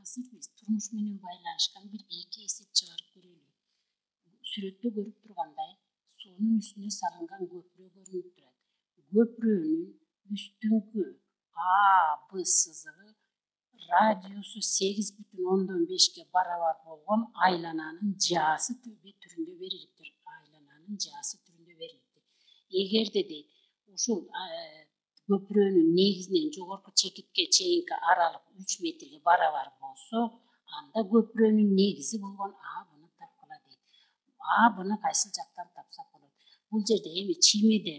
Азыр биз турмуш менен байланышкан бир эки эсеп чыгарып көрөлү. Сүрөттө көрүп тургандай, суунун үстүнө салынган көпүрө көрүнүп турат. Көпүрөнүн үстүңкү А, Б сызыгы радиусу 8,5 барабар болгон айлананын жаасы түрүндө берилиптир. Айлананын жаасы түрүндө берилиптир. Эгерде дейт ушул көпүрөнүн негизинен жогорку чекитке чейинки аралык 3 метрге барабар болсо, анда көпүрөнүн негизи болгон А, Б'ны тапкыла дейт. А, Б'ны кайсы жактан тапсак болот? Бул жерде эми чиймеде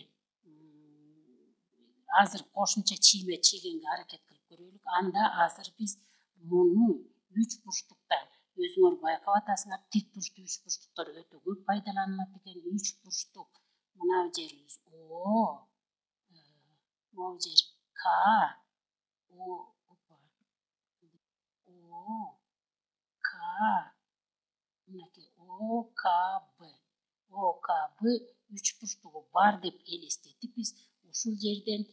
азыр кошумча чийме чийгенге аракет кылып көрөлүк. Анда азыр биз муну 3 бурчтуктан өзүңөр байкап атасыңар, тик бурчтуу 3 бурчтуктар өтө көп пайдаланылат экен. 3 бурчтук мына жерибиз О, могу жер К, О, К, мынакей О, К, Б. О, К, Б 3 бурчтугу бар деп элестетип биз ушул жерден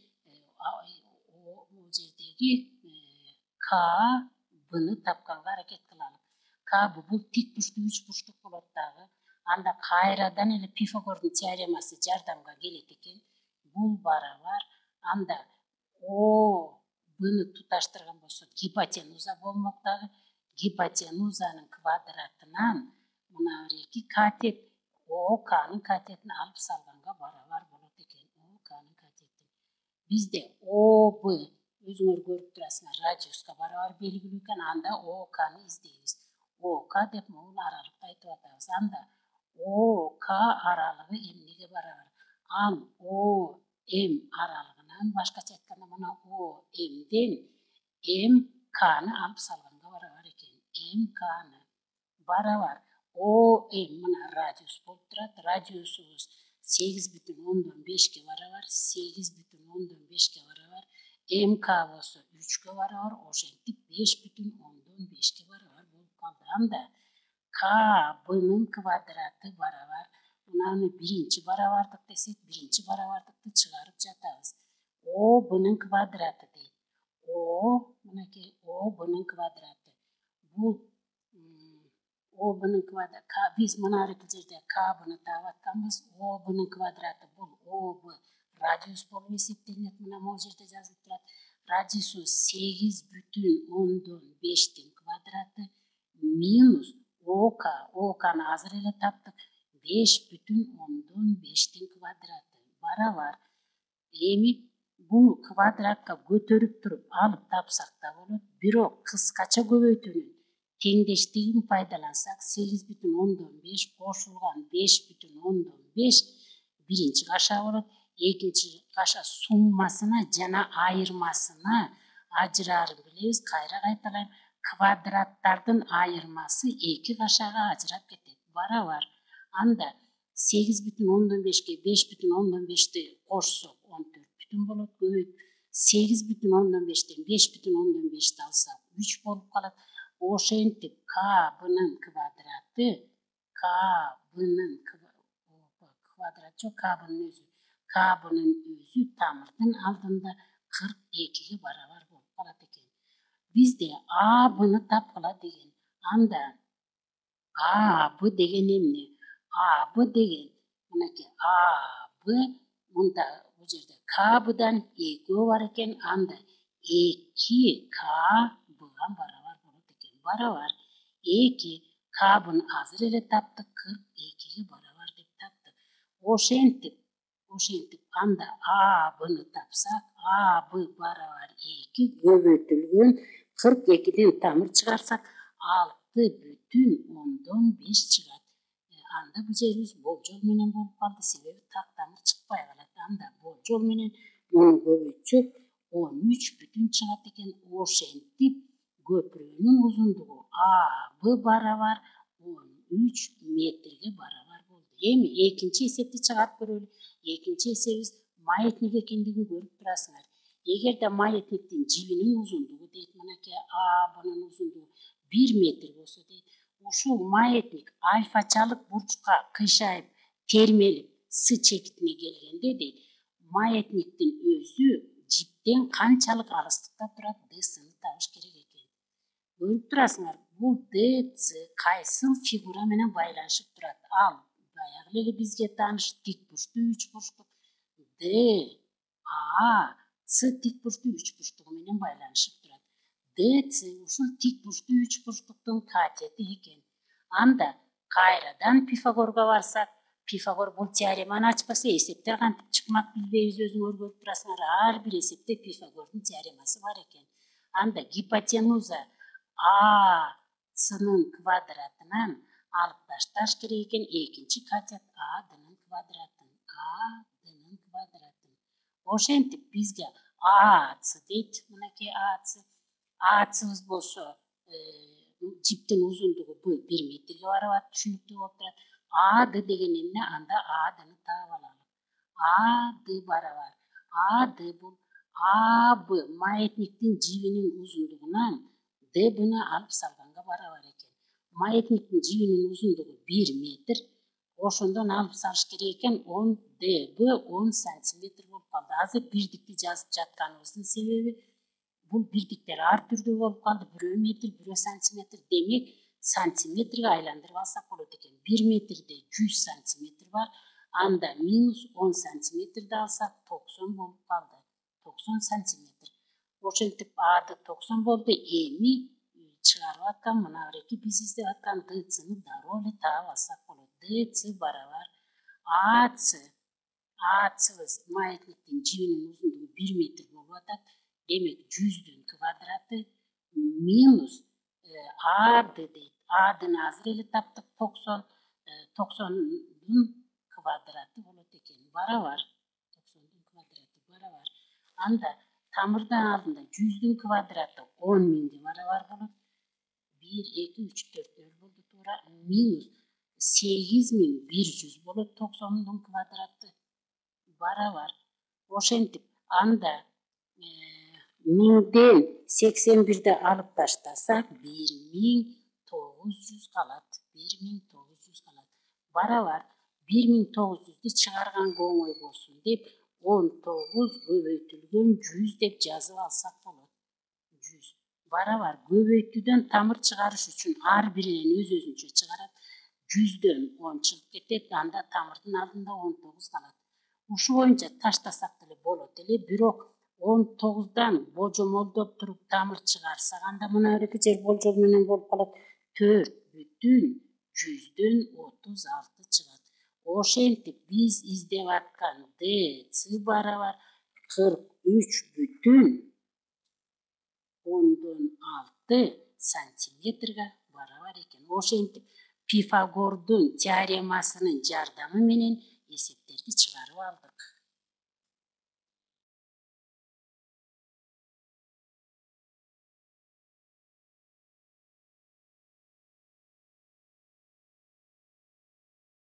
бул жердеги К, Б'ны тапканга аракет кылалы. К, Б бул тик бурчтуу 3 бурчтук болот дагы. Анда кайрадан эле Пифагордун теоремасы жардамга келет экен. Бул барабар. Анда О, Б'ны туташтырган болсо гипотенуза болмок дагы. Гипотенузанын квадратынан мына эки катет О, К'нын катетин алып салганга барабар болот экен. О, К'нын катети. Бизде О, Б өзүңөр көрүп турасыңар, радиуска барабар белгилүү экен. Анда О, К'ны издейбиз. О, К деп могул аралыкты айтып атабыз. Анда О, К аралыгы эмнеге барабар? Ал О, М аралыгынан башкача айтканда мына О, Мден М, К'ны алып салганга барабар экен. М, К'ны барабар. О, М мына радиус болуп турат. Радиусубуз 8,5ге барабар. 8,5ге барабар. МК болсо 3ге барабар. Ошентип 5,5ге барабар болуп калды. Анда К, Б'нын квадраты барабар. Мынаны биринчи барабардык десек, биринчи барабардыкты чыгарып жатабыз. О, Б'нын квадраты дейт. О, мынакей О, Б'нын квадраты. Бул О, Б'нын квадраты. Биз мына жерде К, Б'ны таап атканбыз. О, Б'нын квадраты бул О, Б радиус болуп эсептелинет. Мына могу жерде жазылып турат. Радиусу 8,5тин квадраты минус ОК. ОКны азыр эле таптык. 5,5тин квадраты барабар. Эми бул квадратка көтөрүп туруп алып тапсак да болот. Бирок кыскача көбөйтүүнүн теңдештигин пайдалансак 8,5 кошулган 5,5 биринчи каша болот. Экинчи каша суммасына жана айырмасына ажырарын билебиз. Кайра кайталайм. Квадраттардын айырмасы 2 кашага ажырап кетет. Барабар. Анда 8,5ге 5,5ти кошсок 14 болот. Көбөйт 8,5тен 5,5ти алсак 3 болуп калат. Ошентип К, Б'нын квадраты, К, Б'нын квадрат жок, К, Б'нын өзү. К, Б'нын өзү тамырдын алдында 42ге барабар болуп калат экен. Бизде А, Б'ны тапкыла деген. Анда А, Б деген эмне? А, Б деген мынакей А, Б мында бул жерде К, Б'дан экөө бар экен. Анда 2 К, Б'га барабар болот экен. Барабар. 2 К, Б'ны азыр эле таптык. 42ге барабар деп таптык. Ошентип анда А, Б'ны тапсак, А, Б барабар 2 көбөйтүлгөн 42ден тамыр чыгарсак 6,5 чыгат. Анда бул жерибиз болжол менен болуп калды. Себеби так тамыр чыкпай калат. Анда болжол менен муну көбөйтсөк 13 чыгат экен. Ошентип көпүрөнүн узундугу А, Б барабар 13 метрге барабар болду. Эми экинчи эсепти чыгарып көрөлү. Экинчи эсебибиз маятник экендигин көрүп турасыңар. Эгерде маятниктин жибинин узундугу дейт, мынакей А, Б'нын узундугу 1 метр болсо дейт, ушул маятник альфачалык бурчка кыйшайып, термелип, С чекитине келгенде дейт, маятниктин өзү жиптен канчалык алыстыкта турат, Д'сыны табыш керек экен. Көрүп турасыңар, бул ДЦ кайсыл фигура менен байланышып турат? Ал баягы эле бизге тааныш тик бурчтуу үч бурчтук Д, А, С тик бурчтуу үч бурчтугу менен байланышып турат. ДЦ ушул тик бурчтуу үч бурчтуктун катети экен. Анда кайрадан Пифагорго барсак, Пифагор бул теореманы ачпаса эсептер кантип чыкмак билбейбиз, өзүңөр көрүп турасыңар. Ар бир эсепте Пифагордун теоремасы бар экен. Анда гипотенуза АЦнын квадратынан алып ташташ керек экен. Экинчи катет АДнын квадратын. АДнын квадратын. Ошентип бизге АЦ дейт. Мынакей АЦ. АЦыбыз болсо жиптин узундугу 1 метрге барабат, түшүнүктүү болуп турат. АД деген эмне? Анда АДны таап алалы. АД барабар. АД бул АБ маятниктин жибинин узундугунан ДБны алып салганга барабар экен. Маятниктин жибинин узундугу 1 метр. Ошондон алып салыш керек экен 10 ДБ 10 сантиметр болуп калды. Азыр бирдикти жазып жатканыбыздын себеби бул бирдиктер ар түрдүү болуп калды. Бирөө метр, бирөө сантиметр. Демек сантиметрге айландырып алсак болот экен. 1 метрде 100 сантиметр бар. Анда минус 10 сантиметрди алсак 90 болуп калды. 90 сантиметр. Ошентип A'ды 90 болду. Эми чыгарып аткан мына бирки биз издеп аткан ДЦны дароо эле таап алсак болот. ДЦ барабар АЦ. АЦбыз маятниктин жибинин узундугу 1 метр болуп атат. Демек 100дүн квадраты минус АД дейт. АДны азыр эле таптык 90. 90дун квадраты болот экен. Барабар. 90дун квадраты барабар. Анда тамырдан алдында 100дүн квадраты 10.000ге барабар болот. 1, 2, 3, 4 болду туура. Минус 8100 болот 90дун квадраты. Барабар. Ошентип анда 1000ден 81ди алып таштасак 1900 калат. 1900 калат. Барабар 1900ди чыгарганга оңой болсун деп 19 көбөйтүлгөн 100 деп жазып алсак болот. 100. Барабар көбөйтүүдөн тамыр чыгарыш үчүн ар биринен өз-өзүнчө чыгарат. 100дөн 10 чыгып кетет. Анда тамырдын алдында 19 калат. Ушу боюнча таштасак деле болот эле, бирок 19дан божомолдоп туруп тамыр чыгарсак анда мына бирки жер болжол менен болуп калат. 4,100дөн 36 чыгат. Ошентип биз издеп аткан ДЦ барабар 43,6 сантиметрге барабар экен. Ошентип Пифагордун теоремасынын жардамы менен эсептерди чыгарып алдык.